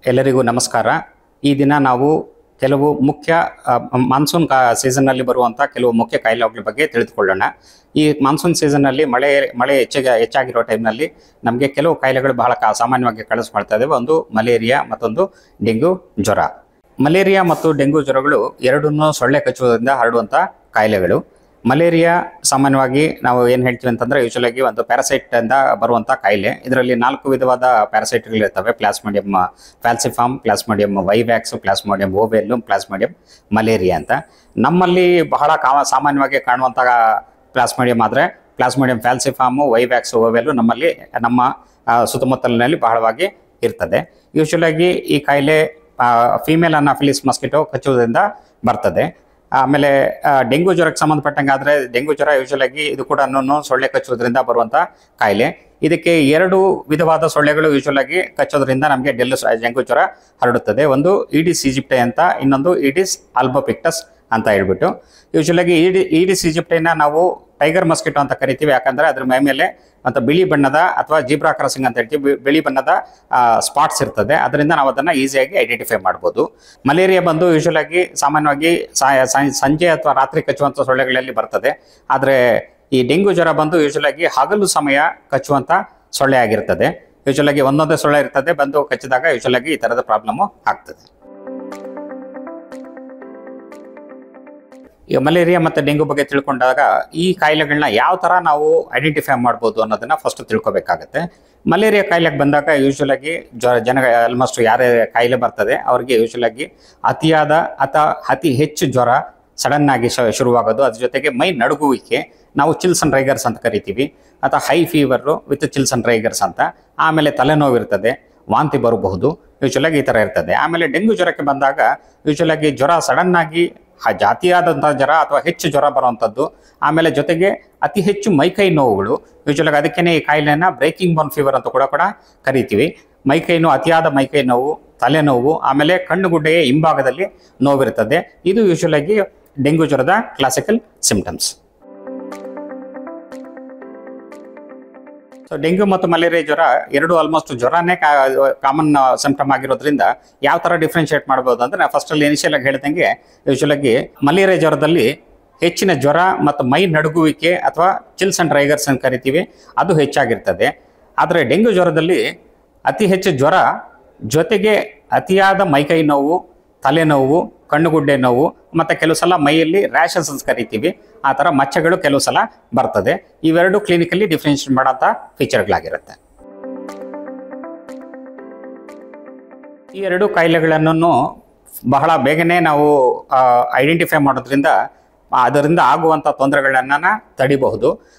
ಎಲ್ಲರಿಗೂ ನಮಸ್ಕಾರ. ಈ ದಿನ ನಾವು ಕೆಲವು ಮುಖ್ಯ ಮಾನ್ಸೂನ್ ಸೀಸನ್ನಲ್ಲಿ ಬರುವಂಥ ಕೆಲವು ಮುಖ್ಯ ಕಾಯಿಲೆಗಳ ಬಗ್ಗೆ ತಿಳಿದುಕೊಳ್ಳೋಣ. ಈ ಮಾನ್ಸೂನ್ ಸೀಸನ್ನಲ್ಲಿ ಮಳೆ ಹೆಚ್ಚಾಗಿರೋ ಟೈಮ್ನಲ್ಲಿ ನಮಗೆ ಕೆಲವು ಕಾಯಿಲೆಗಳು ಬಹಳ ಸಾಮಾನ್ಯವಾಗಿ ಕಾಣಿಸ್ಕೊಳ್ತಾ ಇದ್ದಾವೆ. ಒಂದು ಮಲೇರಿಯಾ, ಮತ್ತೊಂದು ಡೆಂಗ್ಯೂ ಜ್ವರ. ಮಲೇರಿಯಾ ಮತ್ತು ಡೆಂಗ್ಯೂ ಜ್ವರಗಳು ಎರಡನ್ನೂ ಸೊಳ್ಳೆ ಕಚ್ಚುವುದರಿಂದ ಹರಡುವಂಥ ಕಾಯಿಲೆಗಳು. ಮಲೇರಿಯಾ ಸಾಮಾನ್ಯವಾಗಿ ನಾವು ಏನು ಹೇಳ್ತೀವಿ ಅಂತಂದರೆ ಯೂಶಲಾಗಿ ಒಂದು ಪ್ಯಾರಾಸೈಟ್ ಇಂದ ಬರುವಂಥ ಕಾಯಿಲೆ. ಇದರಲ್ಲಿ 4 ವಿಧವಾದ ಪ್ಯಾರಾಸೈಟ್ಗಳಿರ್ತವೆ: plasmodium falciparum, plasmodium vivax, plasmodium ovale, plasmodium malariae ಅಂತ. ನಮ್ಮಲ್ಲಿ ಬಹಳ ಸಾಮಾನ್ಯವಾಗಿ ಕಾಣುವಂಥ ಪ್ಲಾಸ್ಮೋಡಿಯಂ ಆದರೆ ಪ್ಲಾಸ್ಮೋಡಿಯಂ ಫ್ಯಾಲ್ಸಿಫಾರ್ಮು, ವೈವ್ಯಾಕ್ಸ್, ಓವೆಲ್ಲು ನಮ್ಮಲ್ಲಿ ನಮ್ಮ ಸುತ್ತಮುತ್ತಲಿನಲ್ಲಿ ಬಹಳವಾಗಿ ಇರ್ತದೆ. ಯೂಶಲಾಗಿ ಈ ಕಾಯಿಲೆ ಫೀಮೇಲ್ ಅನಾಫಿಲಿಸ್ ಮಸ್ಕಿಟೋ ಕಚ್ಚುವುದರಿಂದ ಬರ್ತದೆ. ಆಮೇಲೆ ಡೆಂಗ್ಯೂ ಜ್ವರಕ್ಕೆ ಸಂಬಂಧಪಟ್ಟಂಗೆ ಆದರೆ ಡೆಂಗ್ಯೂ ಜ್ವರ ಯೂಶಲಾಗಿ ಇದು ಕೂಡ ಸೊಳ್ಳೆ ಕಚ್ಚುವುದರಿಂದ ಬರುವಂಥ ಕಾಯಿಲೆ. ಇದಕ್ಕೆ 2 ವಿಧವಾದ ಸೊಳ್ಳೆಗಳು ಯೂಶಲಾಗಿ ಕಚ್ಚೋದ್ರಿಂದ ನಮಗೆ ಡೆಂಗ್ಯೂ ಜ್ವರ ಹರಡುತ್ತದೆ. ಒಂದು ಈಡಿಸ್ ಈಜಿಪ್ಟೈ ಅಂತ, ಇನ್ನೊಂದು ಈಡಿಸ್ ಆಲ್ಬೋಪಿಕ್ಟಸ್ ಅಂತ ಹೇಳ್ಬಿಟ್ಟು. ಯೂಶಲಾಗಿ ಈಡಿಸ್ ಈಜಿಪ್ಟೈನ ನಾವು ಟೈಗರ್ ಮಸ್ಕಿಟೋ ಅಂತ ಕರಿತೀವಿ. ಯಾಕಂದರೆ ಅದ್ರ ಮೇಲೆ ಮತ್ತು ಬಿಳಿ ಬಣ್ಣದ ಅಥವಾ ಜೀಬ್ರಾ ಕ್ರಾಸಿಂಗ್ ಅಂತ ಹೇಳ್ತೀವಿ, ಬಿಳಿ ಬಣ್ಣದ ಸ್ಪಾಟ್ಸ್ ಇರ್ತದೆ. ಅದರಿಂದ ನಾವು ಅದನ್ನು ಈಸಿಯಾಗಿ ಐಡೆಂಟಿಫೈ ಮಾಡ್ಬೋದು. ಮಲೇರಿಯಾ ಬಂದು ಯೂಶಲಾಗಿ ಸಾಮಾನ್ಯವಾಗಿ ಸಂಜೆ ಅಥವಾ ರಾತ್ರಿ ಕಚ್ಚುವಂಥ ಸೊಳ್ಳೆಗಳಲ್ಲಿ ಬರ್ತದೆ. ಆದರೆ ಈ ಡೆಂಗ್ಯೂ ಜ್ವರ ಬಂದು ಯೂಶಲಾಗಿ ಹಗಲು ಸಮಯ ಕಚ್ಚುವಂಥ ಸೊಳ್ಳೆ ಆಗಿರ್ತದೆ. ಯೂಶಲಾಗಿ ಒಂದೊಂದೇ ಸೊಳ್ಳೆ ಇರ್ತದೆ, ಬಂದು ಕಚ್ಚಿದಾಗ ಯೂಶಲಾಗಿ ಈ ಥರದ ಪ್ರಾಬ್ಲಮ್ಮು ಆಗ್ತದೆ. ಈಗ ಮಲೇರಿಯಾ ಮತ್ತು ಡೆಂಗ್ಯೂ ಬಗ್ಗೆ ತಿಳ್ಕೊಂಡಾಗ ಈ ಕಾಯಿಲೆಗಳನ್ನ ಯಾವ ಥರ ನಾವು ಐಡೆಂಟಿಫೈ ಮಾಡ್ಬೋದು ಅನ್ನೋದನ್ನು ಫಸ್ಟ್ ತಿಳ್ಕೊಬೇಕಾಗತ್ತೆ. ಮಲೇರಿಯಾ ಕಾಯಿಲೆಗೆ ಬಂದಾಗ ಯೂಶಲಾಗಿ ಆಲ್ಮೋಸ್ಟ್ ಯಾರೇ ಕಾಯಿಲೆ ಬರ್ತದೆ ಅವ್ರಿಗೆ ಯೂಶಲಾಗಿ ಅತಿಯಾದ ಅಥವಾ ಅತಿ ಹೆಚ್ಚು ಜ್ವರ ಸಡನ್ನಾಗಿ ಶುರುವಾಗೋದು, ಅದ್ರ ಜೊತೆಗೆ ಮೈ ನಡುಗುವಿಕೆ, ನಾವು ಚಿಲ್ಸ್ ಅಂಡ್ ರೈಗರ್ಸ್ ಅಂತ ಕರಿತೀವಿ, ಅಥವಾ high fever with chills and rigors ಅಂತ. ಆಮೇಲೆ ತಲೆನೋವು ಇರ್ತದೆ, ವಾಂತಿ ಬರಬಹುದು, ಯೂಶಲಾಗಿ ಈ ಥರ ಇರ್ತದೆ. ಆಮೇಲೆ ಡೆಂಗ್ಯೂ ಜ್ವರಕ್ಕೆ ಬಂದಾಗ ಯೂಶಲಾಗಿ ಜ್ವರ ಸಡನ್ನಾಗಿ ಜಾತಿಯಾದಂಥ ಜ್ವರ ಅಥವಾ ಹೆಚ್ಚು ಜ್ವರ ಬರುವಂಥದ್ದು. ಆಮೇಲೆ ಜೊತೆಗೆ ಅತಿ ಹೆಚ್ಚು ಮೈಕೈ ನೋವುಗಳು. ಯೂಶಲಾಗಿ ಅದಕ್ಕೇ ಈ ಕಾಯಿಲೆನ ಬ್ರೇಕಿಂಗ್ ಬೋನ್ ಫೀವರ್ ಅಂತ ಕೂಡ ಕರಿತೀವಿ. ಮೈಕೈ ನೋವು, ಅತಿಯಾದ ಮೈಕೈ ನೋವು, ತಲೆನೋವು, ಆಮೇಲೆ ಕಣ್ಣುಗುಡ್ಡೆಯ ಹಿಂಭಾಗದಲ್ಲಿ ನೋವಿರ್ತದೆ. ಇದು ಯೂಶಲಾಗಿ ಡೆಂಗ್ಯೂ ಜ್ವರದ ಕ್ಲಾಸಿಕಲ್ ಸಿಂಪ್ಟಮ್ಸ್. ಸೊ ಡೆಂಗ್ಯೂ ಮತ್ತು ಮಲೇರಿಯಾ ಜ್ವರ ಎರಡು ಆಲ್ಮೋಸ್ಟ್ ಜ್ವರನೇ ಕಾಮನ್ ಸಿಂಪ್ಟಮ್ ಆಗಿರೋದ್ರಿಂದ ಯಾವ ಥರ ಡಿಫ್ರೆನ್ಷಿಯೇಟ್ ಮಾಡ್ಬೋದು ಅಂದರೆ, ನಾನು ಫಸ್ಟಲ್ಲಿ ಇನಿಷಿಯಲ್ ಆಗಿ ಹೇಳ್ದಂಗೆ ಯೂಶಲಾಗಿ ಮಲೇರಿಯಾ ಜ್ವರದಲ್ಲಿ ಹೆಚ್ಚಿನ ಜ್ವರ ಮತ್ತು ಮೈ ನಡುಗುವಿಕೆ ಅಥವಾ ಚಿಲ್ಸ್ ಅಂಡ್ ರೈಗರ್ಸ್ ಅಂತ ಕರಿತೀವಿ, ಅದು ಹೆಚ್ಚಾಗಿರ್ತದೆ. ಆದರೆ ಡೆಂಗ್ಯೂ ಜ್ವರದಲ್ಲಿ ಅತಿ ಹೆಚ್ಚು ಜ್ವರ ಜೊತೆಗೆ ಅತಿಯಾದ ಮೈಕೈ ನೋವು, ತಲೆನೋವು, ಕಣ್ಣುಗುಡ್ಡೆ ನೋವು, ಮತ್ತು ಕೆಲವು ಸಲ ಮೈಯಲ್ಲಿ ರ್ಯಾಷಸ್ ಅಂತ ಕರಿತೀವಿ, ಆ ಥರ ಮಚ್ಚಗಳು ಕೆಲವು ಸಲ ಬರ್ತದೆ. ಇವೆರಡು ಕ್ಲಿನಿಕಲ್ಲಿ ಡಿಫ್ರೆನ್ಷಿಯೇಟ್ ಮಾಡೋಂಥ ಫೀಚರ್ಗಳಾಗಿರುತ್ತೆ. ಈ ಎರಡು ಕಾಯಿಲೆಗಳನ್ನು ಬಹಳ ಬೇಗನೆ ನಾವು ಐಡೆಂಟಿಫೈ ಮಾಡೋದ್ರಿಂದ ಅದರಿಂದ ಆಗುವಂಥ ತೊಂದರೆಗಳನ್ನು ತಡಿಬಹುದು.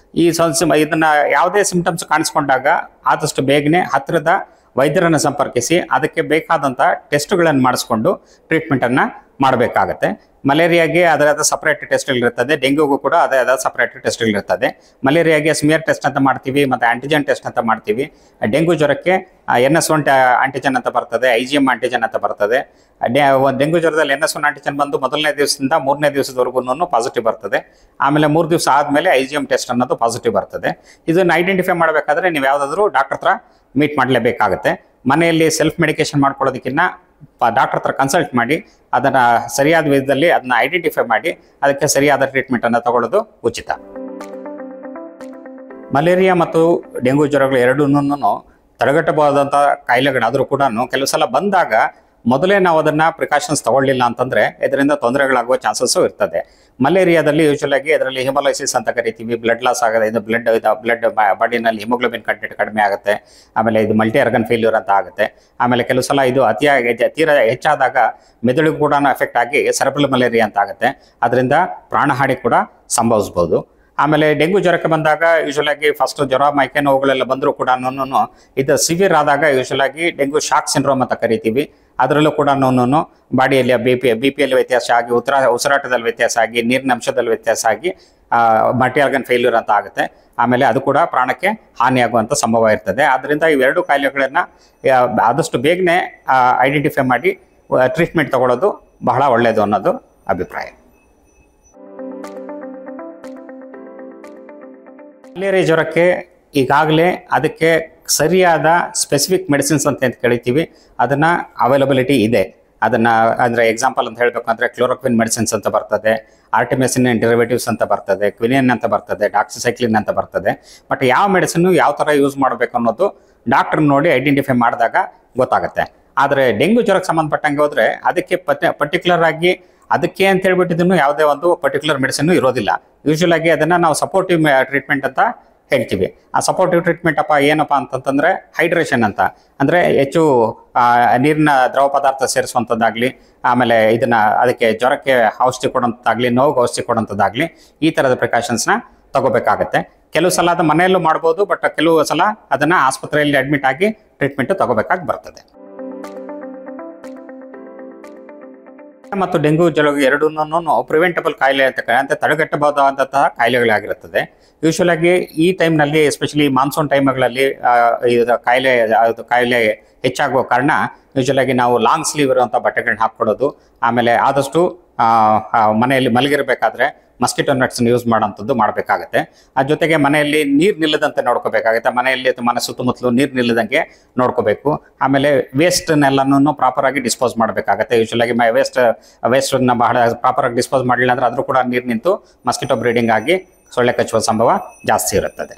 ಇದನ್ನು ಯಾವುದೇ ಸಿಂಪ್ಟಮ್ಸ್ ಕಾಣಿಸ್ಕೊಂಡಾಗ ಆದಷ್ಟು ಬೇಗನೆ ಹತ್ತಿರದ ವೈದ್ಯರನ್ನು ಸಂಪರ್ಕಿಸಿ ಅದಕ್ಕೆ ಬೇಕಾದಂಥ ಟೆಸ್ಟ್ಗಳನ್ನು ಮಾಡಿಸ್ಕೊಂಡು ಟ್ರೀಟ್ಮೆಂಟನ್ನು ಮಾಡಬೇಕಾಗತ್ತೆ. ಮಲೇರಿಯಾಗೆ ಅದರಾದ ಸಪ್ರೇಟ್ ಟೆಸ್ಟ್ಗಳಿರ್ತದೆ, ಡೆಂಗ್ಯೂಗೂ ಕೂಡ ಅದೇ ಆದ ಸಪ್ರೇಟ್ ಟೆಸ್ಟ್ಗಳಿರ್ತದೆ. ಮಲೇರಿಯಾಗೆ ಸ್ಮಿಯರ್ ಟೆಸ್ಟ್ ಅಂತ ಮಾಡ್ತೀವಿ ಮತ್ತು ಆಂಟಿಜನ್ ಟೆಸ್ಟ್ ಅಂತ ಮಾಡ್ತೀವಿ. ಡೆಂಗ್ಯೂ ಜ್ವರಕ್ಕೆ NS1 ಆಂಟಿಜನ್ ಅಂತ ಬರ್ತದೆ, IgM ಆಂಟಿಜನ್ ಅಂತ ಬರ್ತದೆ. ಡೆಂಗ್ಯೂ ಜ್ವರದಲ್ಲಿ NS1 ಆಂಟಿಜನ್ ಬಂದು ಮೊದಲನೇ ದಿವಸದಿಂದ 3ನೇ ದಿವಸದವರೆಗೂ ಪಾಸಿಟಿವ್ ಬರ್ತದೆ. ಆಮೇಲೆ 3 ದಿವಸ ಆದಮೇಲೆ IgM ಟೆಸ್ಟ್ ಅನ್ನೋದು ಪಾಸಿಟಿವ್ ಬರ್ತದೆ. ಇದನ್ನು ಐಡೆಂಟಿಫೈ ಮಾಡಬೇಕಾದ್ರೆ ನೀವು ಯಾವುದಾದ್ರೂ ಡಾಕ್ಟರ್ ಹತ್ರ ಮೀಟ್ ಮಾಡಲೇಬೇಕಾಗತ್ತೆ. ಮನೆಯಲ್ಲಿ ಸೆಲ್ಫ್ ಮೆಡಿಕೇಶನ್ ಮಾಡ್ಕೊಳ್ಳೋದಕ್ಕಿಂತ ಡಾಕ್ಟರ್ ಹತ್ರ ಕನ್ಸಲ್ಟ್ ಮಾಡಿ ಅದನ್ನು ಸರಿಯಾದ ವಿಧದಲ್ಲಿ ಅದನ್ನ ಐಡೆಂಟಿಫೈ ಮಾಡಿ ಅದಕ್ಕೆ ಸರಿಯಾದ ಟ್ರೀಟ್ಮೆಂಟನ್ನು ತಗೊಳ್ಳೋದು ಉಚಿತ. ಮಲೇರಿಯಾ ಮತ್ತು ಡೆಂಗ್ಯೂ ಜ್ವರಗಳು ಎರಡನ್ನೂ ತಡೆಗಟ್ಟಬಹುದಾದಂಥ ಕಾಯಿಲೆಗಳಾದರೂ ಕೂಡ ಕೆಲವು ಸಲ ಬಂದಾಗ ಮೊದಲೇ ನಾವು ಅದನ್ನು ಪ್ರಿಕಾಷನ್ಸ್ ತಗೊಳ್ಳಿಲ್ಲ ಅಂತಂದರೆ ಇದರಿಂದ ತೊಂದರೆಗಳಾಗುವ ಚಾನ್ಸಸ್ಸು ಇರ್ತದೆ. ಮಲೇರಿಯಾದಲ್ಲಿ ಯೂಶಲಾಗಿ ಅದರಲ್ಲಿ ಹಿಮೋಲೈಸಿಸ್ ಅಂತ ಕರಿತೀವಿ, ಬ್ಲಡ್ ಲಾಸ್ ಆಗುತ್ತೆ. ಇದು ಬ್ಲಡ್ ಬಾಡಿನಲ್ಲಿ ಹಿಮೋಗ್ಲೋಬಿನ್ ಕಂಟೆಂಟ್ ಕಡಿಮೆ ಆಗುತ್ತೆ. ಆಮೇಲೆ ಇದು ಮಲ್ಟಿ ಆರ್ಗನ್ ಫೇಲ್ಯೂರ್ ಅಂತ ಆಗುತ್ತೆ. ಆಮೇಲೆ ಕೆಲವು ಸಲ ಇದು ತೀರಾ ಹೆಚ್ಚಾದಾಗ ಮೆದುಳಿಗೂ ಕೂಡ ಎಫೆಕ್ಟ್ ಆಗಿ ಸೆರೆಬ್ರಲ್ ಮಲೇರಿಯಾ ಅಂತ ಆಗುತ್ತೆ. ಅದರಿಂದ ಪ್ರಾಣಹಾನಿ ಕೂಡ ಸಂಭವಿಸ್ಬೋದು. ಆಮೇಲೆ ಡೆಂಗ್ಯೂ ಜ್ವರಕ್ಕೆ ಬಂದಾಗ ಯೂಶಲಾಗಿ ಫಸ್ಟ್ ಜ್ವರ, ಮೈಕೈ ನೋವುಗಳೆಲ್ಲ ಬಂದರೂ ಕೂಡ ಇದು ಸಿವಿಯರ್ ಆದಾಗ ಯೂಶಲಾಗಿ ಡೆಂಗ್ಯೂ ಶಾಕ್ ಸಿಂಡ್ರೋಮ್ ಅಂತ ಕರಿತೀವಿ. ಅದರಲ್ಲೂ ಕೂಡ ಬಾಡಿಯಲ್ಲಿ ಬಿ ಪಿಯಲ್ಲಿ ವ್ಯತ್ಯಾಸ ಆಗಿ, ಉಸಿರಾಟದಲ್ಲಿ ವ್ಯತ್ಯಾಸ ಆಗಿ, ನೀರಿನ ಅಂಶದಲ್ಲಿ ವ್ಯತ್ಯಾಸ ಆಗಿ ಮಲ್ಟಿ ಆರ್ಗನ್ ಫೇಲ್ಯೂರ್ ಅಂತ ಆಗುತ್ತೆ. ಆಮೇಲೆ ಅದು ಕೂಡ ಪ್ರಾಣಕ್ಕೆ ಹಾನಿಯಾಗುವಂಥ ಸಂಭವ ಇರ್ತದೆ. ಆದ್ದರಿಂದ ಇವೆರಡು ಕಾಯಿಲೆಗಳನ್ನು ಆದಷ್ಟು ಬೇಗನೆ ಐಡೆಂಟಿಫೈ ಮಾಡಿ ಟ್ರೀಟ್ಮೆಂಟ್ ತಗೊಳ್ಳೋದು ಬಹಳ ಒಳ್ಳೆಯದು ಅನ್ನೋದು ಅಭಿಪ್ರಾಯ. ಮಲೇರಿಯಾ ಜ್ವರಕ್ಕೆ ಈಗಾಗಲೇ ಅದಕ್ಕೆ ಸರಿಯಾದ ಸ್ಪೆಸಿಫಿಕ್ ಮೆಡಿಸಿನ್ಸ್ ಅಂತ ಕರಿತೀವಿ, ಅದನ್ನು ಅವೈಲಬಿಲಿಟಿ ಇದೆ. ಅದನ್ನು ಅಂದರೆ ಎಕ್ಸಾಂಪಲ್ ಅಂತ ಹೇಳಬೇಕಂದ್ರೆ ಕ್ಲೋರೋಕ್ವಿನ್ ಮೆಡಿಸಿನ್ಸ್ ಅಂತ ಬರ್ತದೆ, ಆರ್ಟಿಮೆಸಿನ್ ಡೆರಿವೇಟಿವ್ಸ್ ಅಂತ ಬರ್ತದೆ, ಕ್ವಿನಿಯನ್ ಅಂತ ಬರ್ತದೆ, ಡಾಕ್ಸಿಸೈಕ್ಲಿನ್ ಅಂತ ಬರ್ತದೆ. ಬಟ್ ಯಾವ ಮೆಡಿಸಿನ್ನು ಯಾವ ಥರ ಯೂಸ್ ಮಾಡಬೇಕು ಅನ್ನೋದು ಡಾಕ್ಟರ್ ನೋಡಿ ಐಡೆಂಟಿಫೈ ಮಾಡಿದಾಗ ಗೊತ್ತಾಗುತ್ತೆ. ಆದರೆ ಡೆಂಗ್ಯೂ ಜ್ವರಕ್ಕೆ ಸಂಬಂಧಪಟ್ಟಂಗೆ ಹೋದರೆ ಅದಕ್ಕೆ ಪರ್ಟಿಕ್ಯುಲರ್ ಆಗಿ ಅದಕ್ಕೆ ಅಂತ ಹೇಳ್ಬಿಟ್ಟಿದ್ದನ್ನು ಯಾವುದೇ ಒಂದು ಪರ್ಟಿಕ್ಯುಲರ್ ಮೆಡಿಸಿನ್ನು ಇರೋದಿಲ್ಲ. ಯೂಶ್ವಲ್ ಆಗಿ ಅದನ್ನು ನಾವು ಸಪೋರ್ಟಿವ್ ಟ್ರೀಟ್ಮೆಂಟ್ ಅಂತ ಹೇಳ್ತೀವಿ. ಆ ಸಪೋರ್ಟಿವ್ ಟ್ರೀಟ್ಮೆಂಟ್ ಏನಪ್ಪ ಅಂತಂತಂದರೆ ಹೈಡ್ರೇಷನ್ ಅಂತ, ಅಂದರೆ ಹೆಚ್ಚು ನೀರಿನ ದ್ರವ ಪದಾರ್ಥ ಸೇರಿಸುವಂಥದ್ದಾಗಲಿ, ಆಮೇಲೆ ಅದಕ್ಕೆ ಜ್ವರಕ್ಕೆ ಔಷಧಿ ಕೊಡೋಂಥದ್ದಾಗಲಿ, ನೋವಿಗೆ ಔಷಧಿ ಕೊಡೋಂಥದ್ದಾಗಲಿ, ಈ ಥರದ ಪ್ರಿಕಾಷನ್ಸ್ನ ತಗೋಬೇಕಾಗತ್ತೆ. ಕೆಲವು ಸಲ ಅದು ಮನೆಯಲ್ಲೂ ಮಾಡ್ಬೋದು, ಬಟ್ ಕೆಲವು ಸಲ ಅದನ್ನು ಆಸ್ಪತ್ರೆಯಲ್ಲಿ ಅಡ್ಮಿಟ್ ಆಗಿ ಟ್ರೀಟ್ಮೆಂಟ್ ತಗೋಬೇಕಾಗಿ ಬರ್ತದೆ. ಮತ್ತು ಡೆಂಗ್ಯೂ ಜ್ವರ ಎರಡೂ ಪ್ರಿವೆಂಟಬಲ್ ಕಾಯಿಲೆ ಅಂತ ತಡೆಗಟ್ಟಬಹುದಾದಂತಹ ಕಾಯಿಲೆಗಳಾಗಿರುತ್ತದೆ. ಯೂಶ್ವಲ್ ಆಗಿ ಈ ಟೈಮ್ನಲ್ಲಿ, ಎಸ್ಪೆಷಲಿ ಮಾನ್ಸೂನ್ ಟೈಮ್ಗಳಲ್ಲಿ ಕಾಯಿಲೆ ಹೆಚ್ಚಾಗುವ ಕಾರಣ ಯೂಶ್ವಲ್ ಆಗಿ ನಾವು ಲಾಂಗ್ ಸ್ಲೀವ್ ಇರುವಂಥ ಬಟ್ಟೆಗಳನ್ನ ಹಾಕ್ಕೊಡೋದು, ಆಮೇಲೆ ಆದಷ್ಟು ಮನೆಯಲ್ಲಿ ಮಲಗಿರಬೇಕಾದ್ರೆ ಮಸ್ಕಿಟೋ ನೆಟ್ಸ್ನ ಯೂಸ್ ಮಾಡೋಂಥದ್ದು ಮಾಡಬೇಕಾಗತ್ತೆ. ಅದ್ರ ಜೊತೆಗೆ ಮನೆಯಲ್ಲಿ ನೀರು ನಿಲ್ಲದಂತೆ ನೋಡ್ಕೋಬೇಕಾಗುತ್ತೆ. ಮನೆಯಲ್ಲಿ ಮನೆ ಸುತ್ತಮುತ್ತಲು ನೀರು ನಿಲ್ಲದಂಗೆ ನೋಡ್ಕೋಬೇಕು. ಆಮೇಲೆ ವೇಸ್ಟ್ನೆಲ್ಲನೂ ಪ್ರಾಪರಾಗಿ ಡಿಸ್ಪೋಸ್ ಮಾಡಬೇಕಾಗತ್ತೆ. ಯೂಶ್ವಲ್ ಆಗಿ ವೇಸ್ಟನ್ನ ಬಹಳ ಪ್ರಾಪರಾಗಿ ಡಿಸ್ಪೋಸ್ ಮಾಡಲಿಲ್ಲ ಅಂದರೆ ಆದರೂ ಕೂಡ ನೀರು ನಿಂತು ಮಸ್ಕಿಟೋ ಬ್ರೀಡಿಂಗ್ ಆಗಿ ಸೊಳ್ಳೆ ಕಚ್ಚುವ ಸಂಭವ ಜಾಸ್ತಿ ಇರುತ್ತದೆ.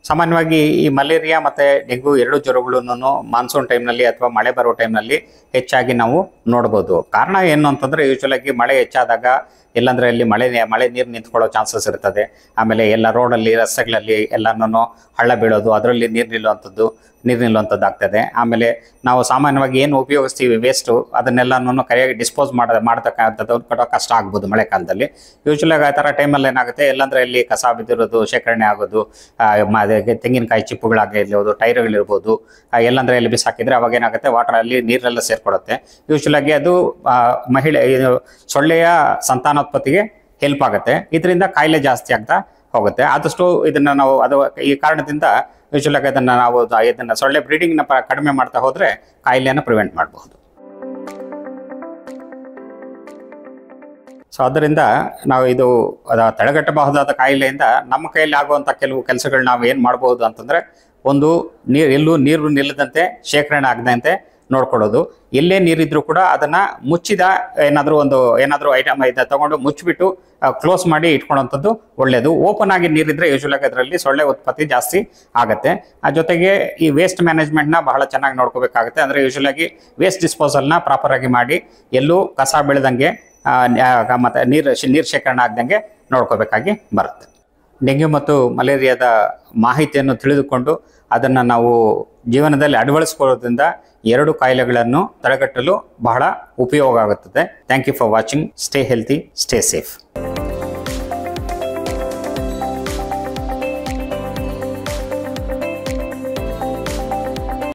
ಸಾಮಾನ್ಯವಾಗಿ ಈ ಮಲೇರಿಯಾ ಮತ್ತು ಡೆಂಗ್ಯೂ ಎರಡು ಜ್ವರಗಳನ್ನು ಮಾನ್ಸೂನ್ ಟೈಮ್ನಲ್ಲಿ ಅಥವಾ ಮಳೆ ಬರೋ ಟೈಮ್ನಲ್ಲಿ ಹೆಚ್ಚಾಗಿ ನಾವು ನೋಡ್ಬೋದು. ಕಾರಣ ಏನು ಅಂತಂದರೆ ಯೂಶ್ವಲ್ ಆಗಿ ಮಳೆ ಹೆಚ್ಚಾದಾಗ ಎಲ್ಲಂದರೆ ಅಲ್ಲಿ ಮಳೆ ನೀರು ನಿಂತ್ಕೊಳ್ಳೋ ಚಾನ್ಸಸ್ ಇರ್ತದೆ. ಆಮೇಲೆ ಎಲ್ಲ ರೋಡಲ್ಲಿ, ರಸ್ತೆಗಳಲ್ಲಿ ಎಲ್ಲನೂ ಹಳ್ಳ ಬೀಳೋದು, ಅದರಲ್ಲಿ ನೀರು ನಿಲ್ಲುವಂಥದ್ದು ಆಗ್ತದೆ. ಆಮೇಲೆ ನಾವು ಸಾಮಾನ್ಯವಾಗಿ ಏನು ಉಪಯೋಗಿಸ್ತೀವಿ ವೇಸ್ಟು, ಅದನ್ನೆಲ್ಲನೂ ಕರೆಯಾಗಿ ಡಿಸ್ಪೋಸ್ ಮಾಡತಕ್ಕಂಥದ್ದು ಕೂಡ ಕಷ್ಟ ಆಗ್ಬೋದು ಮಳೆ ಕಾಲದಲ್ಲಿ. ಯೂಶ್ವಲಾಗಿ ಆ ಥರ ಟೈಮಲ್ಲಿ ಏನಾಗುತ್ತೆ, ಎಲ್ಲಂದರೆ ಅಲ್ಲಿ ಕಸ ಬಿದ್ದಿರೋದು ಶೇಖರಣೆ ಆಗೋದು, ತೆಂಗಿನಕಾಯಿ ಚಿಪ್ಪುಗಳಾಗಿರ್ಬೋದು, ಟೈರ್ಗಳಿರ್ಬೋದು, ಎಲ್ಲಂದರೆ ಅಲ್ಲಿ ಬಿಸಾಕಿದ್ರೆ ಅವಾಗ ಏನಾಗುತ್ತೆ, ವಾಟರಲ್ಲಿ ನೀರೆಲ್ಲ ಸೇರ್ಕೊಡುತ್ತೆ. ಯೂಶ್ವಲಾಗಿ ಅದು ಸೊಳ್ಳೆಯ ಸಂತಾನೋತ್ಪತ್ತಿಗೆ ಹೆಲ್ಪ್ ಆಗುತ್ತೆ. ಇದರಿಂದ ಕಾಯಿಲೆ ಜಾಸ್ತಿ ಆಗ್ತಾ ಹೋಗುತ್ತೆ. ಆದಷ್ಟು ಇದನ್ನು ನಾವು ಈ ಕಾರಣದಿಂದ ಯೂಶ್ವಲಾಗಿ ಇದನ್ನು ಸೊಳ್ಳೆ ಬ್ರೀಡಿಂಗ್ನ ಕಡಿಮೆ ಮಾಡ್ತಾ ಹೋದರೆ ಕಾಯಿಲೆಯನ್ನು ಪ್ರಿವೆಂಟ್ ಮಾಡಬಹುದು. ಸೊ ಆದ್ದರಿಂದ ನಾವು ತಡೆಗಟ್ಟಬಹುದಾದ ಕಾಯಿಲೆಯಿಂದ ನಮ್ಮ ಕೈಯಲ್ಲಿ ಆಗುವಂಥ ಕೆಲವು ಕೆಲಸಗಳು ನಾವು ಏನು ಮಾಡ್ಬೋದು ಅಂತಂದರೆ, ಒಂದು ಎಲ್ಲೂ ನೀರು ನಿಲ್ಲದಂತೆ ಶೇಖರಣೆ ಆಗದಂತೆ ನೋಡ್ಕೊಳ್ಳೋದು. ಎಲ್ಲೇ ನೀರಿದ್ರೂ ಕೂಡ ಅದನ್ನು ಮುಚ್ಚಿದ ಏನಾದರೂ ಐಟಮ್ ತಗೊಂಡು ಮುಚ್ಚಿಬಿಟ್ಟು ಕ್ಲೋಸ್ ಮಾಡಿ ಇಟ್ಕೊಳ್ಳೋಂಥದ್ದು ಒಳ್ಳೆಯದು. ಓಪನ್ ಆಗಿ ನೀರಿದ್ರೆ ಯೂಶ್ವಲಾಗಿ ಅದರಲ್ಲಿ ಸೊಳ್ಳೆ ಉತ್ಪತ್ತಿ ಜಾಸ್ತಿ ಆಗುತ್ತೆ. ಆ ಜೊತೆಗೆ ಈ ವೇಸ್ಟ್ ಮ್ಯಾನೇಜ್ಮೆಂಟ್ನ ಬಹಳ ಚೆನ್ನಾಗಿ ನೋಡ್ಕೋಬೇಕಾಗುತ್ತೆ. ಅಂದರೆ ಯೂಶ್ವಲಾಗಿ ವೇಸ್ಟ್ ಡಿಸ್ಪೋಸಲ್ನ ಪ್ರಾಪರಾಗಿ ಮಾಡಿ, ಎಲ್ಲೂ ಕಸ ಬೆಳೆದಂಗೆ ಮತ್ತು ನೀರು ಶೇಖರಣೆ ಆಗದಂಗೆ ನೋಡ್ಕೋಬೇಕಾಗಿ ಬರುತ್ತೆ. ಡೆಂಗ್ಯೂ ಮತ್ತು ಮಲೇರಿಯಾದ ಮಾಹಿತಿಯನ್ನು ತಿಳಿದುಕೊಂಡು ಅದನ್ನು ನಾವು ಜೀವನದಲ್ಲಿ ಅಳವಡಿಸಿಕೊಳ್ಳೋದ್ರಿಂದ ಎರಡು ಕಾಯಿಲೆಗಳನ್ನು ತಡೆಗಟ್ಟಲು ಬಹಳ ಉಪಯೋಗ ಆಗುತ್ತದೆ. Thank you for watching. Stay healthy, stay safe.